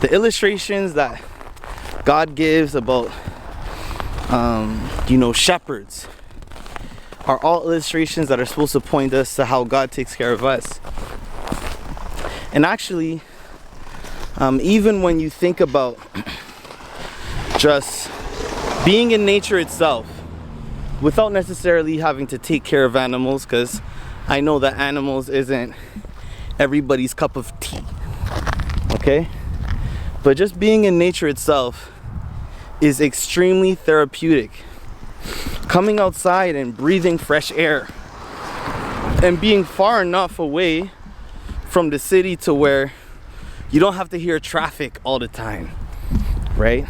The illustrations that God gives about shepherds are all illustrations that are supposed to point us to how God takes care of us. And actually, even when you think about just being in nature itself without necessarily having to take care of animals, because I know that animals isn't everybody's cup of tea, okay? But just being in nature itself is extremely therapeutic. Coming outside and breathing fresh air and being far enough away from the city to where you don't have to hear traffic all the time, right?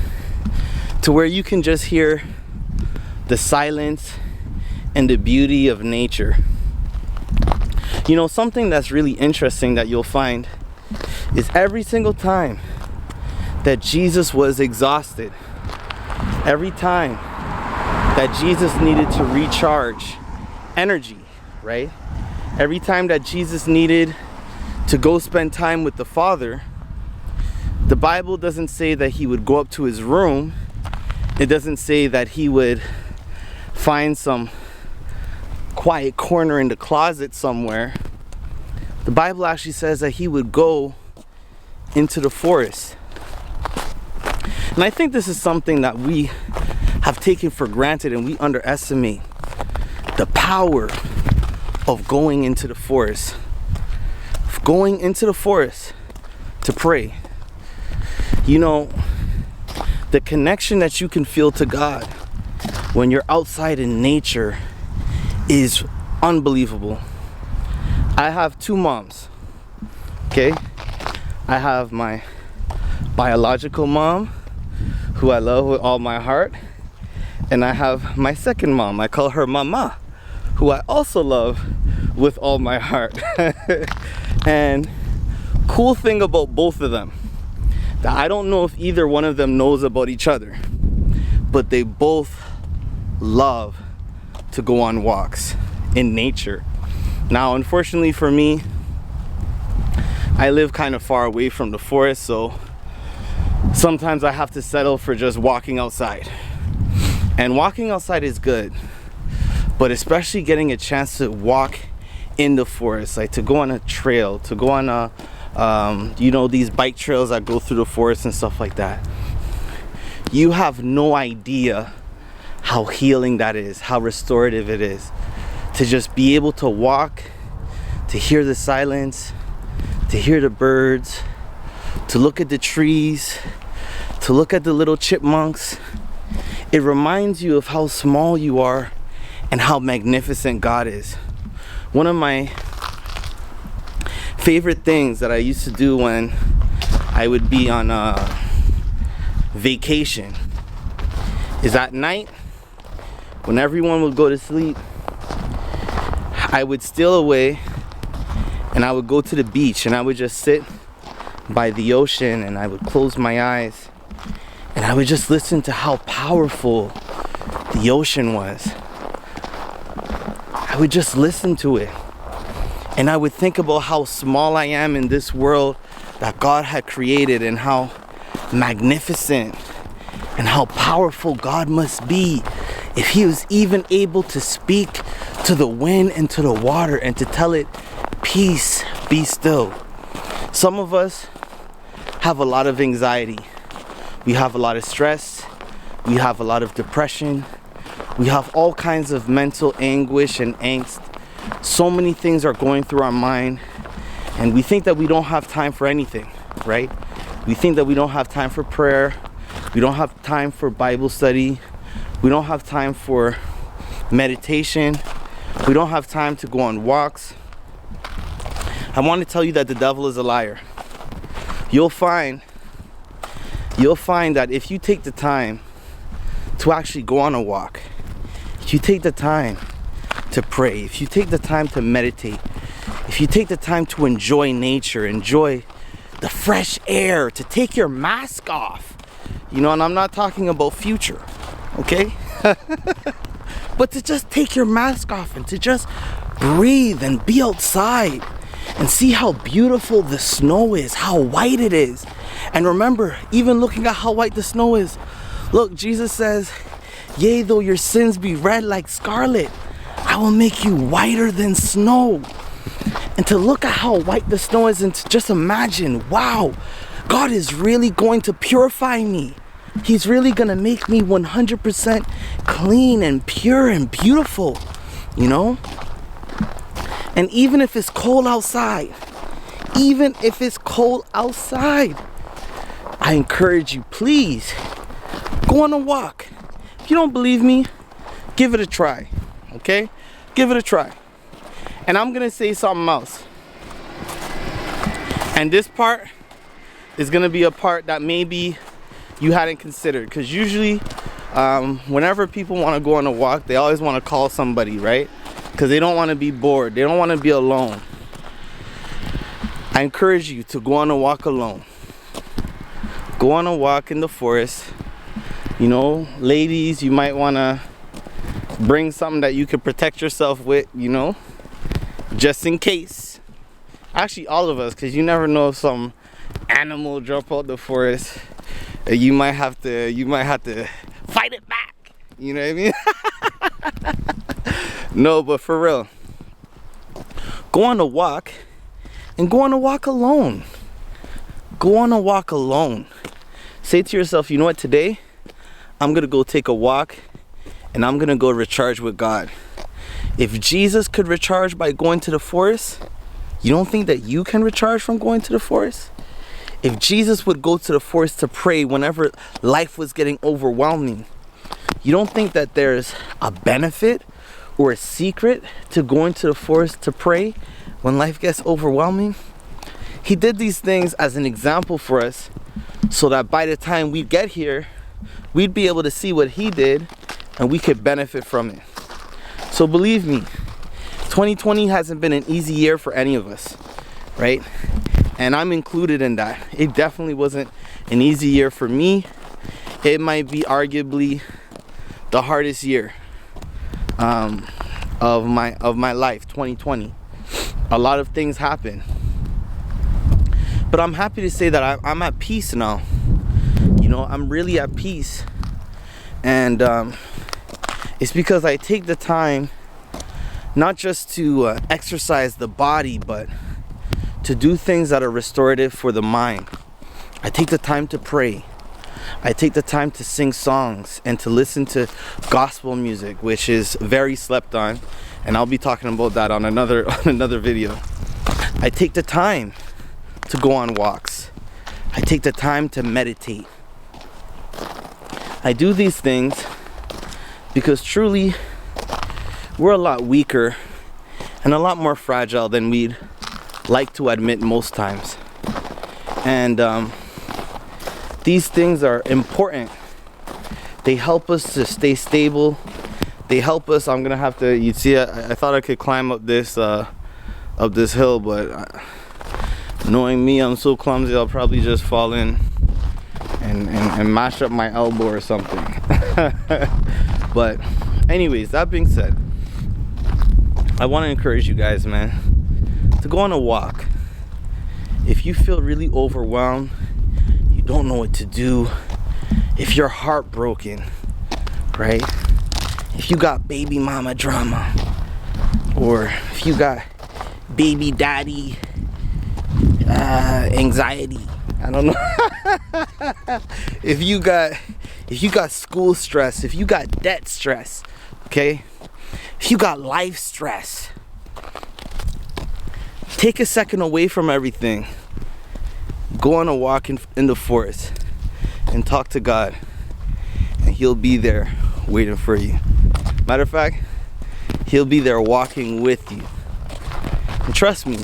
To where you can just hear the silence and the beauty of nature. You know, something that's really interesting that you'll find is every single time that Jesus was exhausted, every time that Jesus needed to recharge energy, right? Every time that Jesus needed to go spend time with the Father, the Bible doesn't say that he would go up to his room. It doesn't say that he would find some quiet corner in the closet somewhere. The Bible actually says that he would go into the forest. And I think this is something that we have taken for granted, and we underestimate the power of going into the forest. Going into the forest to pray. You know, the connection that you can feel to God when you're outside in nature is unbelievable. I have two moms, okay? I have my biological mom, who I love with all my heart, and I have my second mom. I call her Mama, who I also love with all my heart. And cool thing about both of them, that I don't know if either one of them knows about each other, but they both love to go on walks in nature. Now, unfortunately for me, I live kind of far away from the forest, so sometimes I have to settle for just walking outside. And walking outside is good, but especially getting a chance to walk in the forest, like to go on a trail, to go on these bike trails that go through the forest and stuff like that. You have no idea how healing that is, how restorative it is to just be able to walk, to hear the silence, to hear the birds, to look at the trees, to look at the little chipmunks. It reminds you of how small you are and how magnificent God is. One of my favorite things that I used to do when I would be on a vacation is at night, when everyone would go to sleep, I would steal away and I would go to the beach and I would just sit by the ocean and I would close my eyes and I would just listen to how powerful the ocean was. I would just listen to it. And I would think about how small I am in this world that God had created, and how magnificent and how powerful God must be if he was even able to speak to the wind and to the water and to tell it, peace, be still. Some of us have a lot of anxiety. We have a lot of stress. We have a lot of depression. We have all kinds of mental anguish and angst. So many things are going through our mind, and we think that we don't have time for anything, right? We think that we don't have time for prayer. We don't have time for Bible study. We don't have time for meditation. We don't have time to go on walks. I want to tell you that the devil is a liar. You'll find that if you take the time to actually go on a walk, if you take the time to pray, if you take the time to meditate, if you take the time to enjoy nature, enjoy the fresh air, to take your mask off, and I'm not talking about future, okay? But to just take your mask off and to just breathe and be outside And see how beautiful the snow is, how white it is. And remember, even looking at how white the snow is, look, Jesus says, yea, though your sins be red like scarlet, I will make you whiter than snow. And to look at how white the snow is and to just imagine, wow, God is really going to purify me. He's really going to make me 100% clean and pure and beautiful, you know? And even if it's cold outside, I encourage you, please, go on a walk. If you don't believe me, give it a try, okay? Give it a try. And I'm gonna say something else. And this part is gonna be a part that maybe you hadn't considered. Because usually, whenever people wanna go on a walk, they always wanna call somebody, right? Because they don't wanna be bored, they don't wanna be alone. I encourage you to go on a walk alone. Go on a walk in the forest. You know, ladies, you might wanna bring something that you could protect yourself with, you know, just in case. Actually, all of us, because you never know if some animal jump out the forest. You might have to fight it back. You know what I mean? No, but for real, go on a walk, and go on a walk alone. Go on a walk alone. Say to yourself, you know what, today I'm gonna go take a walk and I'm gonna go recharge with God. If Jesus could recharge by going to the forest, you don't think that you can recharge from going to the forest? If Jesus would go to the forest to pray whenever life was getting overwhelming, you don't think that there's a benefit or a secret to going to the forest to pray when life gets overwhelming? He did these things as an example for us so that by the time we get here, we'd be able to see what he did and we could benefit from it. So believe me, 2020 hasn't been an easy year for any of us, right? And I'm included in that. It definitely wasn't an easy year for me. It might be arguably the hardest year of my life, 2020. A lot of things happened. But I'm happy to say that I'm at peace now. You know, I'm really at peace. And it's because I take the time not just to exercise the body, but to do things that are restorative for the mind. I take the time to pray. I take the time to sing songs and to listen to gospel music, which is very slept on, and I'll be talking about that on another video. I take the time to go on walks. I take the time to meditate. I do these things because truly we're a lot weaker and a lot more fragile than we'd like to admit most times. And these things are important. They help us to stay stable. They help us. I'm gonna have to, you see, I thought I could climb up this hill, but knowing me, I'm so clumsy, I'll probably just fall in and mash up my elbow or something. But anyways, that being said, I want to encourage you guys, man, to go on a walk. If you feel really overwhelmed, you don't know what to do, if you're heartbroken, right? If you got baby mama drama, or if you got baby daddy anxiety, I don't know. if you got school stress, if you got debt stress, okay? If you got life stress, take a second away from everything. Go on a walk in the forest and talk to God, and he'll be there waiting for you. Matter of fact, he'll be there walking with you. And trust me,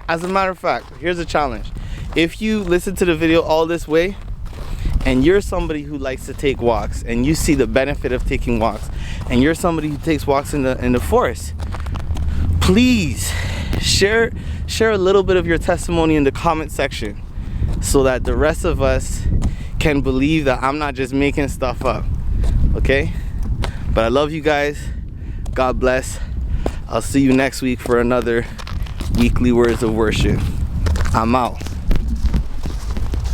as a matter of fact, here's a challenge. If you listen to the video all this way and you're somebody who likes to take walks and you see the benefit of taking walks and you're somebody who takes walks in the forest, please share a little bit of your testimony in the comment section so that the rest of us can believe that I'm not just making stuff up, okay? But I love you guys. God bless. I'll see you next week for another weekly words of worship. I'm out.